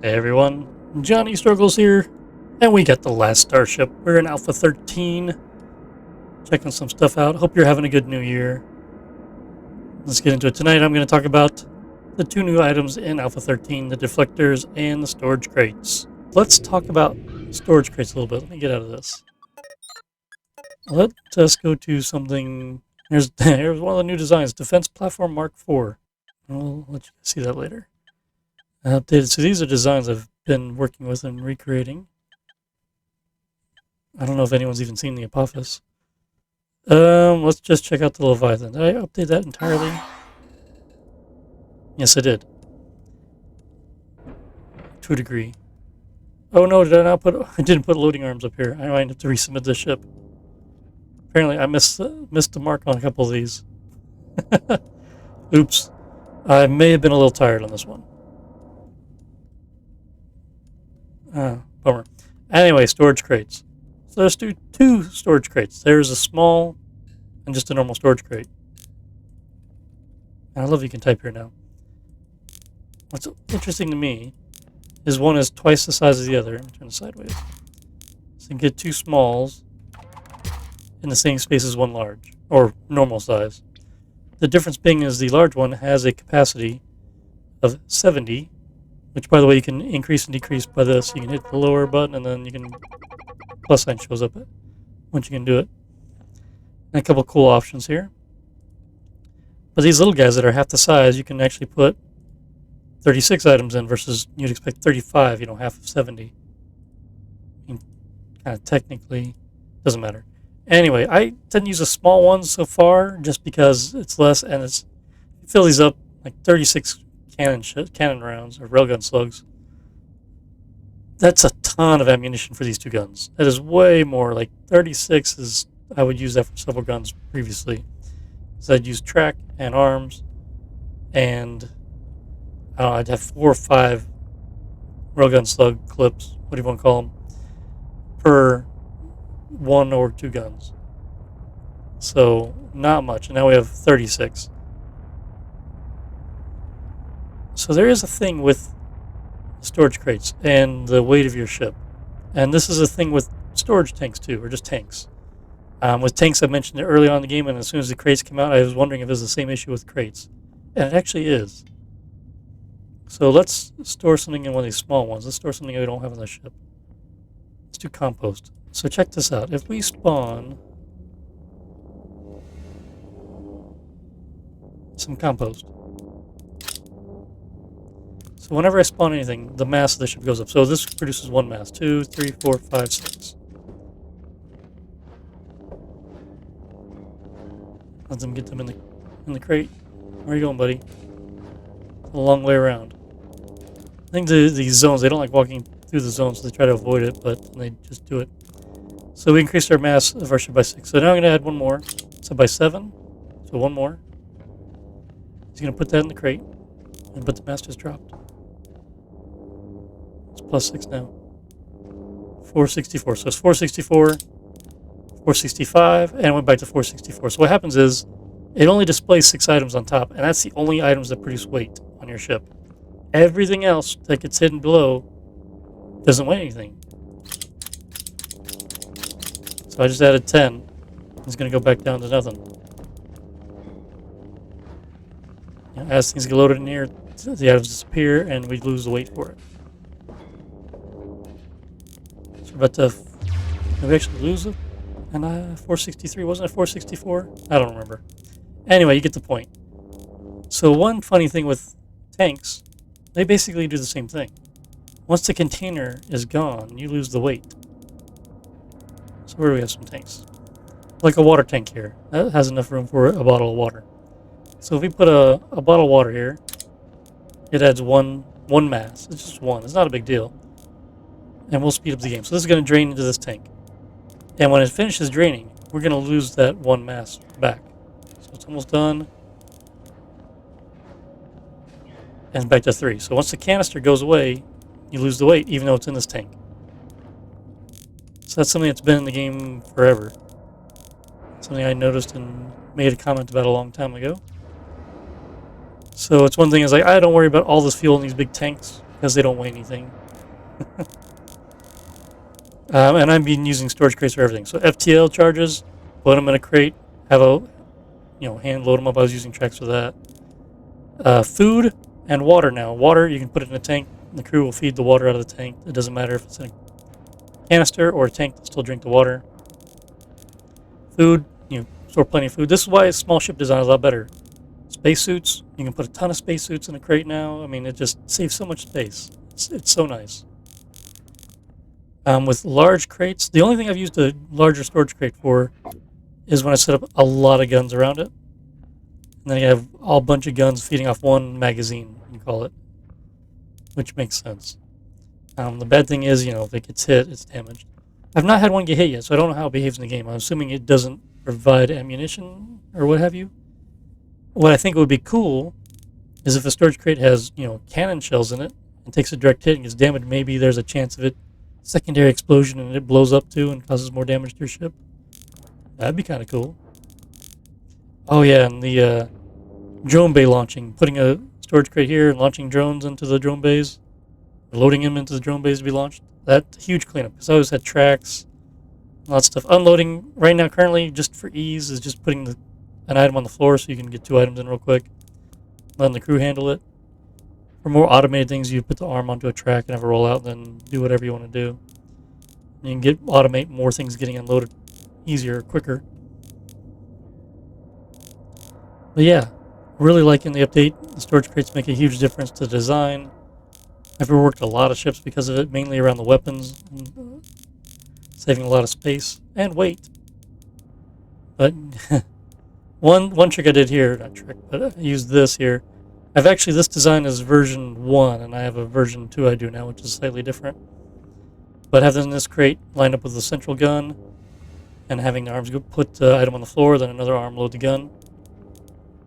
Hey everyone, Johnny Struggles here, and we got the Last Starship. We're in Alpha 13, checking some stuff out. Hope you're having a good new year. Let's get into it. Tonight I'm going to talk about the two new items in Alpha 13, the Deflectors and the storage crates. Let's talk about storage crates a little bit. Let me get out of this. Let us go to something. Here's one of the new designs, Defense Platform Mark IV. I'll let you see that later. Updated. So these are designs I've been working with and recreating. I don't know if anyone's even seen the Apophis. Let's just check out the Leviathan. Did I update that entirely? Yes, I did. To a degree. Oh no, did I not put? I didn't put loading arms up here. I might have to resubmit this ship. Apparently, I missed the mark on a couple of these. Oops. I may have been a little tired on this one. Bummer. Anyway, storage crates. So there's two storage crates. There's a small and just a normal storage crate. I love you can type here now. What's interesting to me is one is twice the size of the other. Let me turn it sideways. So you can get two smalls in the same space as one large, or normal size. The difference being is the large one has a capacity of 70, which, by the way, you can increase and decrease by this. You can hit the lower button, and then you can plus sign shows up once you can do it. And a couple cool options here. But these little guys that are half the size, you can actually put 36 items in versus you'd expect 35. Half of 70. I mean, kind of technically doesn't matter. Anyway, I tend to use the small ones so far, just because it's less, and you fill these up like 36 cannon rounds or railgun slugs. That's a ton of ammunition for these two guns. That is way more. Like 36 is, I would use that for several guns previously. So I'd use track and arms, and I'd have 4 or 5 railgun slug clips, what do you want to call them, per 1 or 2 guns. So not much. And now we have 36. So there is a thing with storage crates and the weight of your ship. And this is a thing with storage tanks too, or just tanks. With tanks, I mentioned it early on in the game, and as soon as the crates came out, I was wondering if it was the same issue with crates. And it actually is. So let's store something in one of these small ones. Let's store something we don't have on the ship. Let's do compost. So check this out. If we spawn some compost. So whenever I spawn anything, the mass of the ship goes up. So this produces 1 mass. 2, 3, 4, 5, 6. Let them get them in the crate. Where are you going, buddy? A long way around. I think these zones, they don't like walking through the zones, so they try to avoid it, but they just do it. So we increased our mass of our ship by 6. So now I'm going to add one more. So by 7. So one more. He's going to put that in the crate. But the mass just dropped. It's plus 6 now. 464. So it's 464, 465, and it went back to 464. So what happens is it only displays 6 items on top, and that's the only items that produce weight on your ship. Everything else that gets hidden below doesn't weigh anything. So I just added 10. It's going to go back down to nothing. As things get loaded in here, the items disappear, and we lose the weight for it. So we're about to... Did we actually lose it? And 463, wasn't it 464? I don't remember. Anyway, you get the point. So one funny thing with tanks, they basically do the same thing. Once the container is gone, you lose the weight. So where do we have some tanks? Like a water tank here. That has enough room for a bottle of water. So if we put a bottle of water here, it adds one mass. It's just 1. It's not a big deal. And we'll speed up the game. So this is going to drain into this tank. And when it finishes draining, we're going to lose that 1 mass back. So it's almost done. And it's back to 3. So once the canister goes away, you lose the weight, even though it's in this tank. So that's something that's been in the game forever. Something I noticed and made a comment about a long time ago. So it's one thing is like, I don't worry about all this fuel in these big tanks, because they don't weigh anything. And I've been using storage crates for everything. So FTL charges, put them in a crate, have a, hand load them up. I was using tracks for that. Food and water now. Water, you can put it in a tank. The crew will feed the water out of the tank. It doesn't matter if it's in a canister or a tank, they'll still drink the water. Food, store plenty of food. This is why small ship design is a lot better. Spacesuits, you can put a ton of spacesuits in a crate now. I mean, it just saves so much space. It's so nice. With large crates, the only thing I've used a larger storage crate for is when I set up a lot of guns around it. And then you have a bunch of guns feeding off one magazine, you call it, which makes sense. The bad thing is, if it gets hit, it's damaged. I've not had one get hit yet, so I don't know how it behaves in the game. I'm assuming it doesn't provide ammunition or what have you. What I think would be cool is if a storage crate has, cannon shells in it and takes a direct hit and gets damaged, maybe there's a chance of it secondary explosion and it blows up too and causes more damage to your ship. That'd be kind of cool. Oh yeah, and the drone bay launching, putting a storage crate here and launching drones into the drone bays, loading them into the drone bays to be launched. That's a huge cleanup because I always had tracks, lots of stuff. Unloading right now currently, just for ease, is just putting an item on the floor so you can get 2 items in real quick, letting the crew handle it. For more automated things, you put the arm onto a track and have a rollout, and then do whatever you want to do. You can automate more things getting unloaded easier, quicker. But yeah, really liking the update. The storage crates make a huge difference to the design. I've reworked a lot of ships because of it, mainly around the weapons, saving a lot of space and weight. But one trick I did here, not trick, but I used this here. This design is version 1, and I have a version 2 I do now, which is slightly different. But having this crate lined up with the central gun, and having the arms put the item on the floor, then another arm load the gun.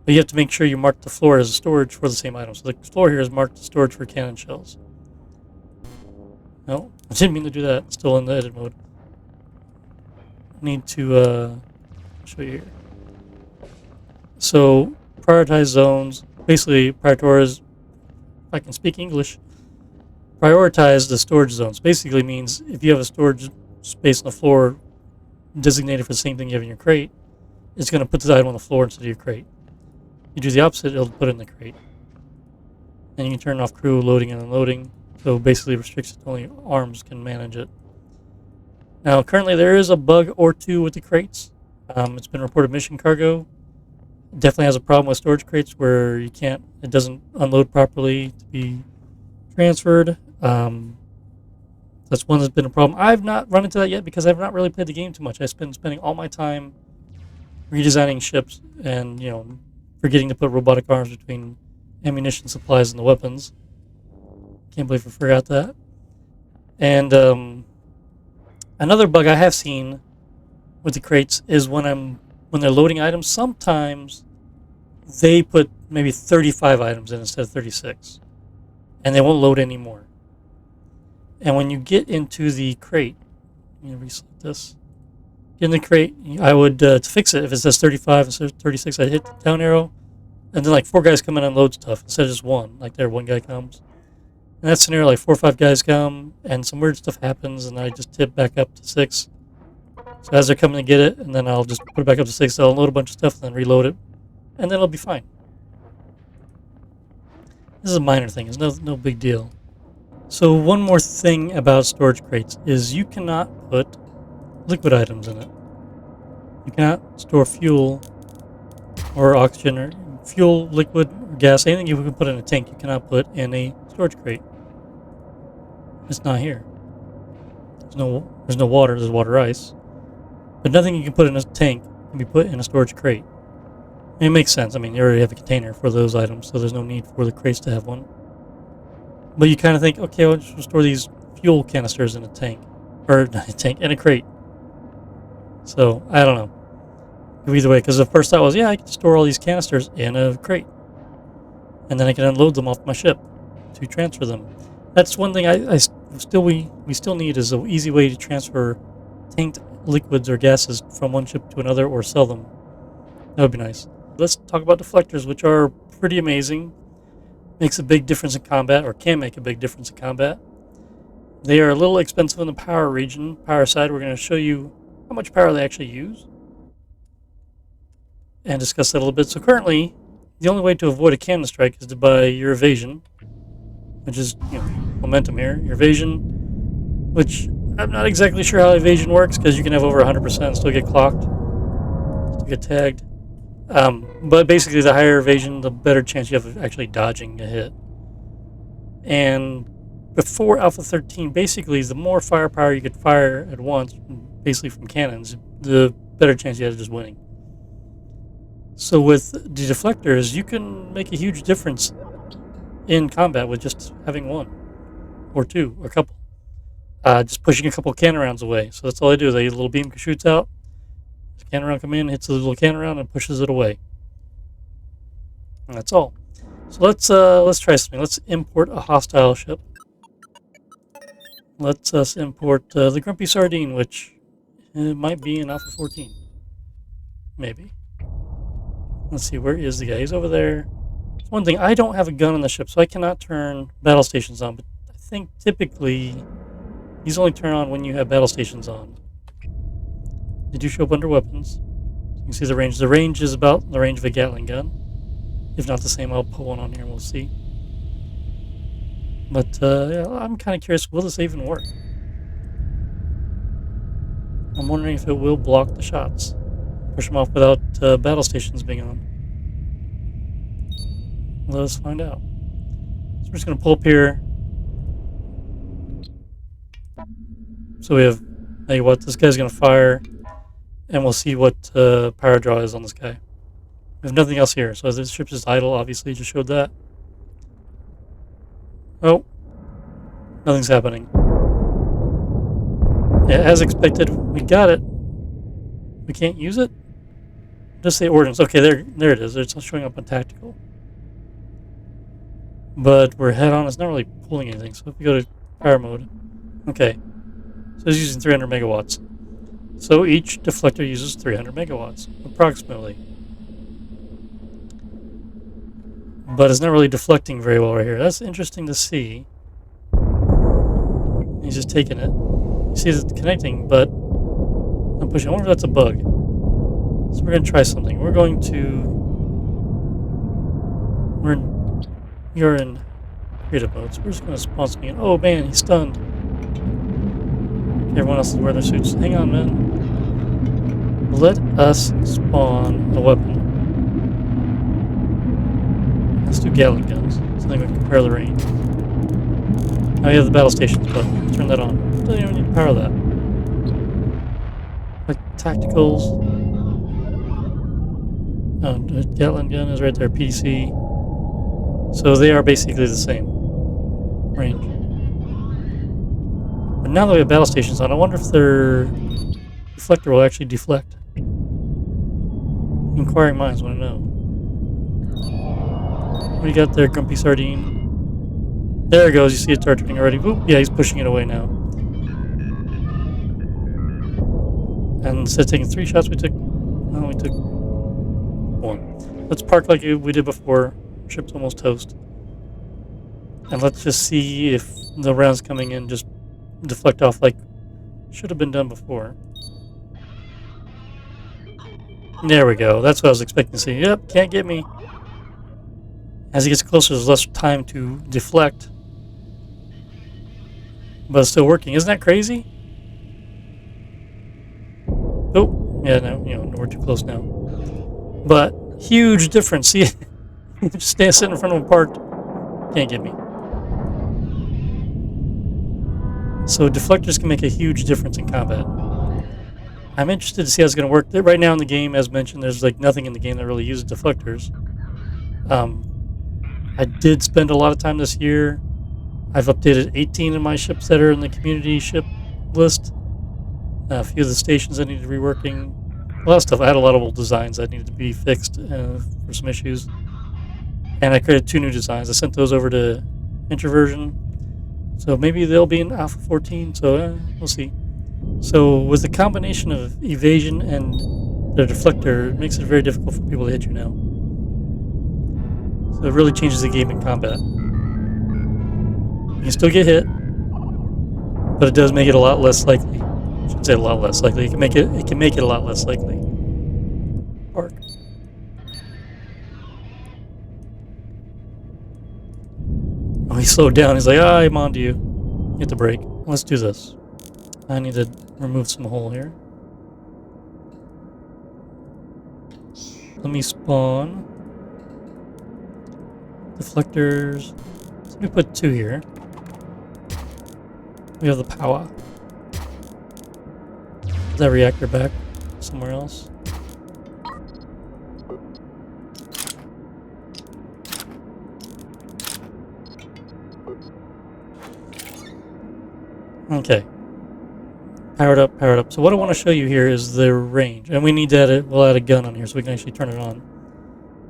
But you have to make sure you mark the floor as storage for the same item. So the floor here is marked as storage for cannon shells. No, I didn't mean to do that. It's still in the edit mode. I need to show you here. So prioritize zones. Basically, prioritize, if I can speak English, prioritize the storage zones. Basically means if you have a storage space on the floor designated for the same thing you have in your crate, it's going to put the item on the floor instead of your crate. You do the opposite, it'll put it in the crate. And you can turn off crew loading and unloading, so basically restricts it to only arms can manage it. Now, currently there is a bug or two with the crates. It's been reported mission cargo definitely has a problem with storage crates where it doesn't unload properly to be transferred. That's one that's been a problem. I've not run into that yet because I've not really played the game too much. I've been spending all my time redesigning ships and, forgetting to put robotic arms between ammunition supplies and the weapons. Can't believe I forgot that. And another bug I have seen with the crates is when they're loading items, sometimes they put maybe 35 items in instead of 36, and they won't load anymore. And when you get into the crate, reselect this. Get in the crate, I would, to fix it, if it says 35 instead of 36, I'd hit the down arrow, and then 4 guys come in and unload stuff instead of just one. One guy comes. In that scenario, 4 or 5 guys come, and some weird stuff happens, and I just tip back up to 6. So as they're coming to get it, and then I'll just put it back up to 6, they'll unload a bunch of stuff, and then reload it, and then it'll be fine. This is a minor thing. It's no big deal. So one more thing about storage crates is you cannot put liquid items in it. You cannot store fuel or oxygen or fuel, liquid, or gas. Anything you can put in a tank, you cannot put in a storage crate. It's not here. There's no water. There's water ice. But nothing you can put in a tank can be put in a storage crate. It makes sense. You already have a container for those items, so there's no need for the crates to have one. But you kind of think, okay, I'll just store these fuel canisters in a tank. Or not a tank, in a crate. So, I don't know. Either way, because the first thought was, I can store all these canisters in a crate. And then I can unload them off my ship to transfer them. That's one thing we still need is an easy way to transfer tanked liquids or gases from one ship to another or sell them. That would be nice. Let's talk about deflectors, which are pretty amazing. makes a big difference in combat, or can make a big difference in combat. They are a little expensive in the power region, power side. We're going to show you how much power they actually use and discuss that a little bit. So currently, the only way to avoid a cannon strike is to buy your evasion, which is, momentum here. Your evasion, which I'm not exactly sure how evasion works, because you can have over 100% and still get clocked, still get tagged. But basically, the higher evasion, the better chance you have of actually dodging a hit. And before Alpha 13, basically, the more firepower you could fire at once, basically from cannons, the better chance you had of just winning. So with the deflectors, you can make a huge difference in combat with just having one, or two, or a couple. Just pushing a couple cannon rounds away. So that's all they do. They a little beam shoots out, the cannon round comes in, hits the little cannon round, and pushes it away. And that's all. So let's try something. Let's import a hostile ship. Let's import the Grumpy Sardine, which might be in Alpha 14. Maybe. Let's see, where is the guy? He's over there. One thing, I don't have a gun on the ship, so I cannot turn battle stations on, but I think typically these only turn on when you have battle stations on. They do show up under weapons. You can see the range. The range is about the range of a Gatling gun. If not the same, I'll put one on here and we'll see. But yeah, I'm kind of curious, will this even work? I'm wondering if it will block the shots. Push them off without battle stations being on. Let us find out. So we're just going to pull up here. So we have, this guy's going to fire, and we'll see what power draw is on this guy. We have nothing else here, so this ship's just idle, obviously, just showed that. Oh, nothing's happening. Yeah, as expected, we got it. We can't use it? Just say ordnance. Okay, there it is. It's showing up on tactical. But we're head on. It's not really pulling anything. So if we go to power mode, okay. So it's using 300 megawatts. So each deflector uses 300 megawatts, approximately. But it's not really deflecting very well right here. That's interesting to see. He's just taking it. You see it's connecting, but I'm pushing. I wonder if that's a bug. So we're going to try something. We're in creative mode, so we're just going to spawn something. Oh man, he's stunned. Everyone else is wearing their suits. Hang on, man. Let us spawn a weapon. Let's do Gatling guns, so then we can compare the range. Now we have the battle stations button. Turn that on. Don't even need to power that. Like tacticals. The Gatling gun is right there, PC. So they are basically the same range. But now that we have battle stations on, I wonder if their deflector will actually deflect. Inquiring minds want to know. What do you got there, Grumpy Sardine? There it goes. You see it start turning already. Oop, yeah, he's pushing it away now. And instead of taking 3 shots, we took one. Let's park like we did before. Ship's almost toast. And let's just see if the rounds coming in just deflect off like should have been done before. There we go. That's what I was expecting to see. Yep, can't get me. As he gets closer, there's less time to deflect. But it's still working. Isn't that crazy? Oh, yeah, no, we're too close now. But huge difference. See, just sitting in front of him parked. Can't get me. So deflectors can make a huge difference in combat. I'm interested to see how it's going to work. Right now in the game, as mentioned, there's like nothing in the game that really uses deflectors. I did spend a lot of time this year. I've updated 18 of my ships that are in the community ship list. A few of the stations that needed reworking. A lot of stuff. I had a lot of old designs that needed to be fixed for some issues. And I created 2 new designs. I sent those over to Introversion. So maybe they'll be in Alpha 14, so we'll see. So with the combination of evasion and the deflector, it makes it very difficult for people to hit you now. So it really changes the game in combat. You can still get hit, but it does make it a lot less likely. I shouldn't say a lot less likely. It can make it a lot less likely. Park. Oh, he slowed down. He's like, I'm on to you. Hit the brake. Let's do this. I need to remove some hole here. Let me spawn deflectors. Let me put 2 here. We have the power. Put that reactor back somewhere else. Okay. Powered up, powered up. So what I want to show you here is the range. And we need to add it. We'll add a gun on here so we can actually turn it on.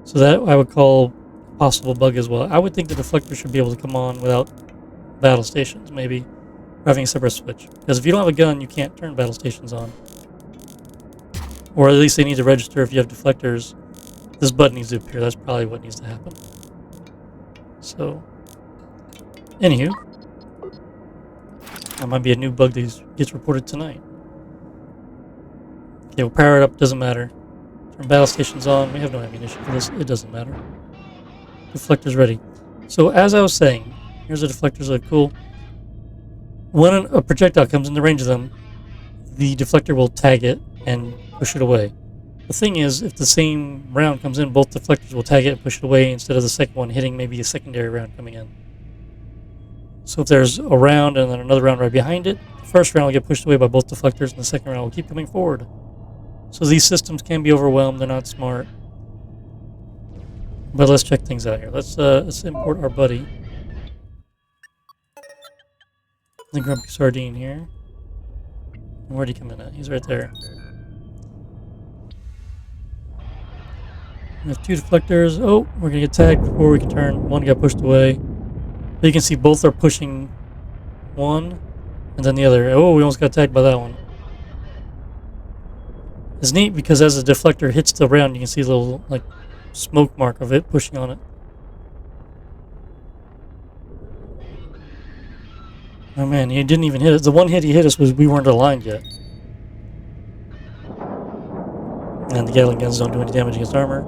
So that I would call a possible bug as well. I would think the deflector should be able to come on without battle stations, maybe. Or having a separate switch. Because if you don't have a gun, you can't turn battle stations on. Or at least they need to register if you have deflectors. This button needs to appear. That's probably what needs to happen. So, anywho. That might be a new bug that gets reported tonight. Okay, we'll power it up, doesn't matter. Turn battle stations on, we have no ammunition for this, it doesn't matter. Deflector's ready. So as I was saying, here's the deflectors that look cool. When a projectile comes in the range of them, the deflector will tag it and push it away. The thing is, if the same round comes in, both deflectors will tag it and push it away instead of the second one hitting maybe a secondary round coming in. So if there's a round and then another round right behind it, the first round will get pushed away by both deflectors and the second round will keep coming forward. So these systems can be overwhelmed, they're not smart. But let's check things out here. Let's import our buddy. The Grumpy Sardine here. And where'd he come in at? He's right there. We have 2 deflectors. Oh, we're gonna get tagged before we can turn. One got pushed away. But you can see both are pushing one, and then the other. Oh, we almost got tagged by that one. It's neat because as the deflector hits the round, you can see a little, like, smoke mark of it pushing on it. Oh man, he didn't even hit us. The one hit he hit us was we weren't aligned yet. And the Gatling guns don't do any damage against armor.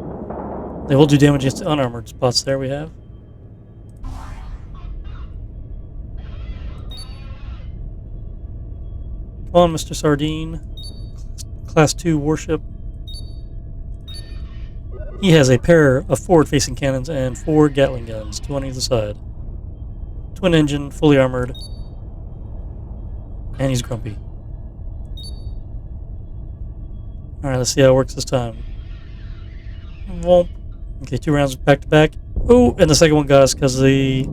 They will do damage against the unarmored spots there we have. Come on, Mr. Sardine. Class 2 warship. He has a pair of forward-facing cannons and 4 Gatling guns, 2 on either side. Twin engine, fully armored. And he's grumpy. Alright, let's see how it works this time. Womp. Okay, 2 rounds back to back. Oh, and the second one got us because of the...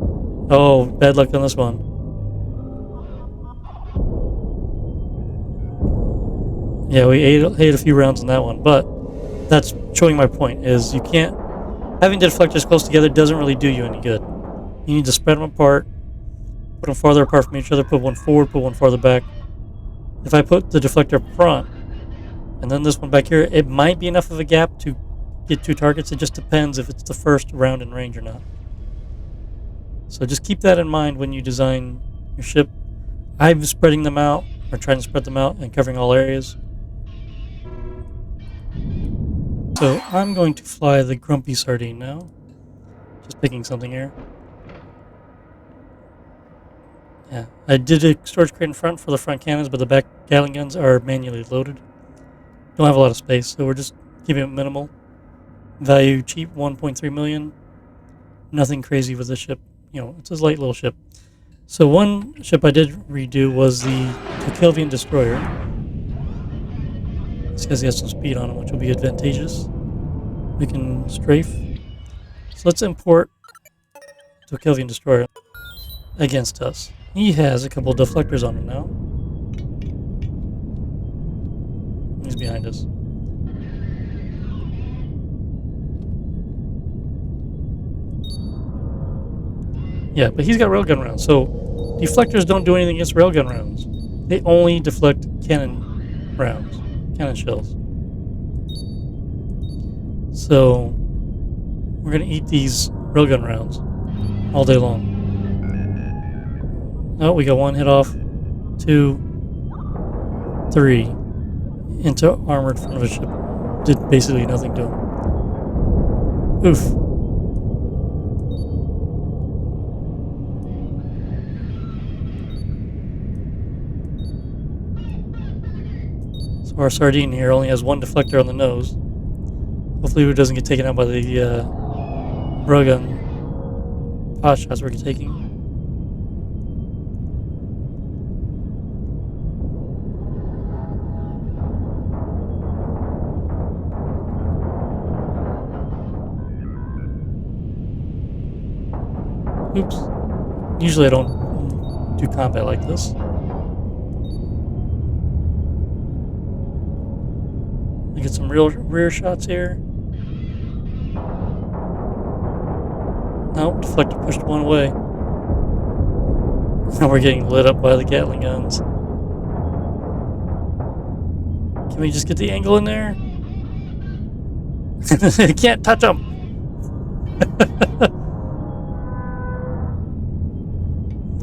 Oh, bad luck on this one. Yeah, we ate a few rounds on that one, but that's showing my point, is you can't... Having the deflectors close together doesn't really do you any good. You need to spread them apart, put them farther apart from each other, put one forward, put one farther back. If I put the deflector up front, and then this one back here, it might be enough of a gap to get 2 targets. It just depends if it's the first round in range or not. So just keep that in mind when you design your ship. I'm spreading them out, or trying to spread them out and covering all areas. So I'm going to fly the Grumpy Sardine now. Just picking something here. Yeah, I did a storage crate in front for the front cannons, but the back Gatling guns are manually loaded. Don't have a lot of space, so we're just keeping it minimal. Value cheap, 1.3 million. Nothing crazy with this ship. You know, it's a light little ship. So one ship I did redo was the Tokelvian Destroyer. This guy's got some speed on him, which will be advantageous. We can strafe. So let's import Tokelvian Destroyer against us. He has a couple of deflectors on him now. He's behind us. Yeah, but he's got railgun rounds, so deflectors don't do anything against railgun rounds. They only deflect cannon rounds, cannon shells. So we're going to eat these railgun rounds all day long. Oh, we got one hit off. 2, 3 into armored front of a ship. Did basically nothing to him. Oof. So our sardine here only has one deflector on the nose. Hopefully it doesn't get taken out by the railgun pot shots we're taking. Oops. Usually I don't do combat like this. We get some real rear shots here. Nope, deflector pushed one away. Now we're getting lit up by the Gatling guns. Can we just get the angle in there? Can't touch them!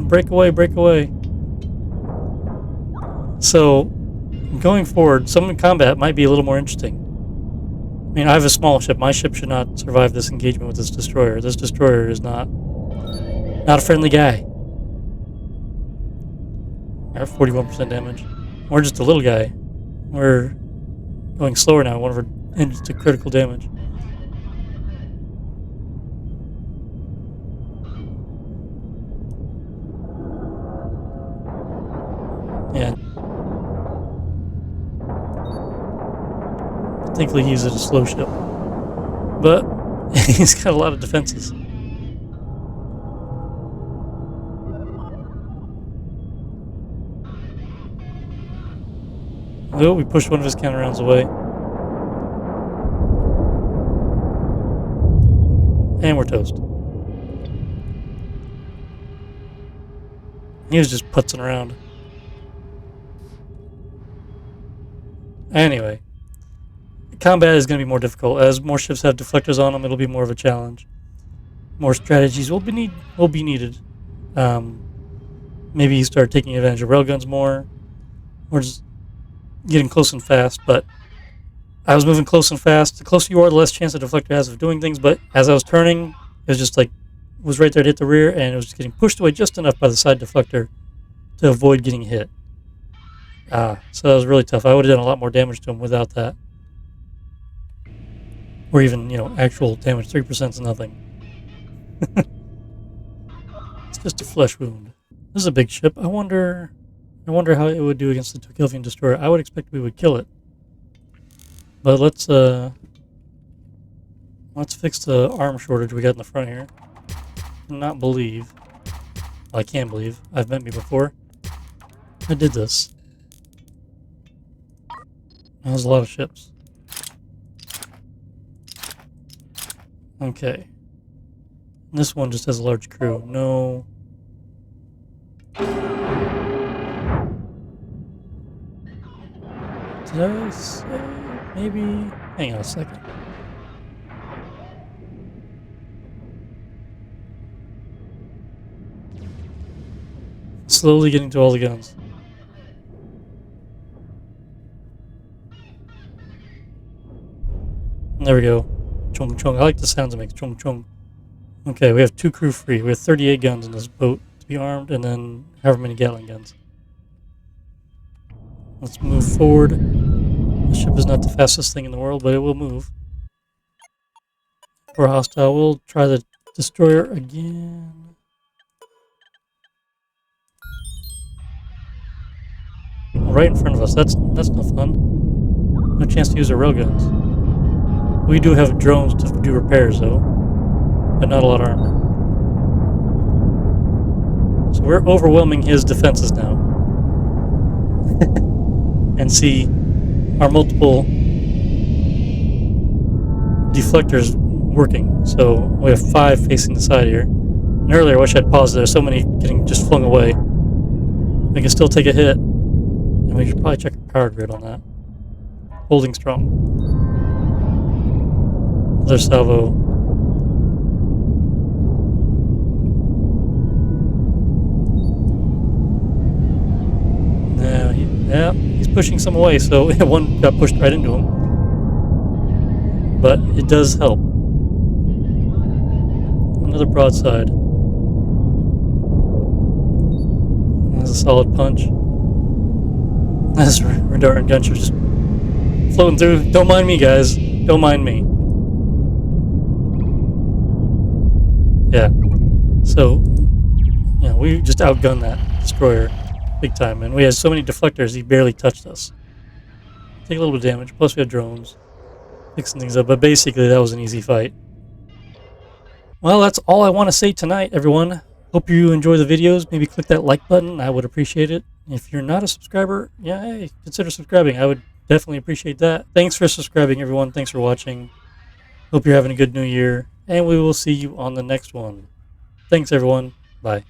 Break away, break away. So, going forward, some combat might be a little more interesting. I mean, I have a small ship. My ship should not survive this engagement with this destroyer. This destroyer is not a friendly guy. I have 41% damage. We're just a little guy. We're going slower now. One of our engines to critical damage. Yeah. Thankfully, he's a slow ship. But he's got a lot of defenses. Oh, we pushed one of his counter rounds away. And we're toast. He was just putzing around. Anyway, combat is going to be more difficult. As more ships have deflectors on them, it'll be more of a challenge. More strategies will be needed. Maybe you start taking advantage of railguns more, or just getting close and fast. But I was moving close and fast. The closer you are, the less chance the deflector has of doing things. But as I was turning, it was just like was right there to hit the rear, and it was getting pushed away just enough by the side deflector to avoid getting hit. So that was really tough. I would have done a lot more damage to him without that. Or even, actual damage. 3% is nothing. It's just a flesh wound. This is a big ship. I wonder how it would do against the Tokylfian destroyer. I would expect we would kill it. But let's fix the arm shortage we got in the front here. Not believe. Well, I can't believe. I've met me before. I did this. That was a lot of ships. Okay. This one just has a large crew. No. Did I say maybe? Hang on a second. Slowly getting to all the guns. There we go. Chung chung. I like the sounds it makes. Chung chung. Okay, we have 2 crew free. We have 38 guns in this boat to be armed, and then however many Gatling guns. Let's move forward. The ship is not the fastest thing in the world, but it will move. We're hostile. We'll try the destroyer again. Right in front of us. That's no fun. No chance to use our railguns. We do have drones to do repairs, though, but not a lot of armor. So we're overwhelming his defenses now. And see our multiple deflectors working. So we have 5 facing the side here. And earlier, I wish I'd paused there. So many getting just flung away. We can still take a hit. And we should probably check our power grid on that. Holding strong. Another salvo. Yeah, he's pushing some away, so one got pushed right into him. But it does help. Another broadside. That's a solid punch. That's Radar and Gunship just floating through. Don't mind me, guys. Don't mind me. Yeah. So, yeah, we just outgunned that destroyer big time, and we had so many deflectors he barely touched us. Take a little bit of damage. Plus we have drones fixing things up, but basically that was an easy fight. Well, that's all I want to say tonight, everyone. Hope you enjoy the videos. Maybe click that like button. I would appreciate it. If you're not a subscriber, yeah, hey, consider subscribing. I would definitely appreciate that. Thanks for subscribing, everyone. Thanks for watching. Hope you're having a good new year, and we will see you on the next one. Thanks, everyone. Bye.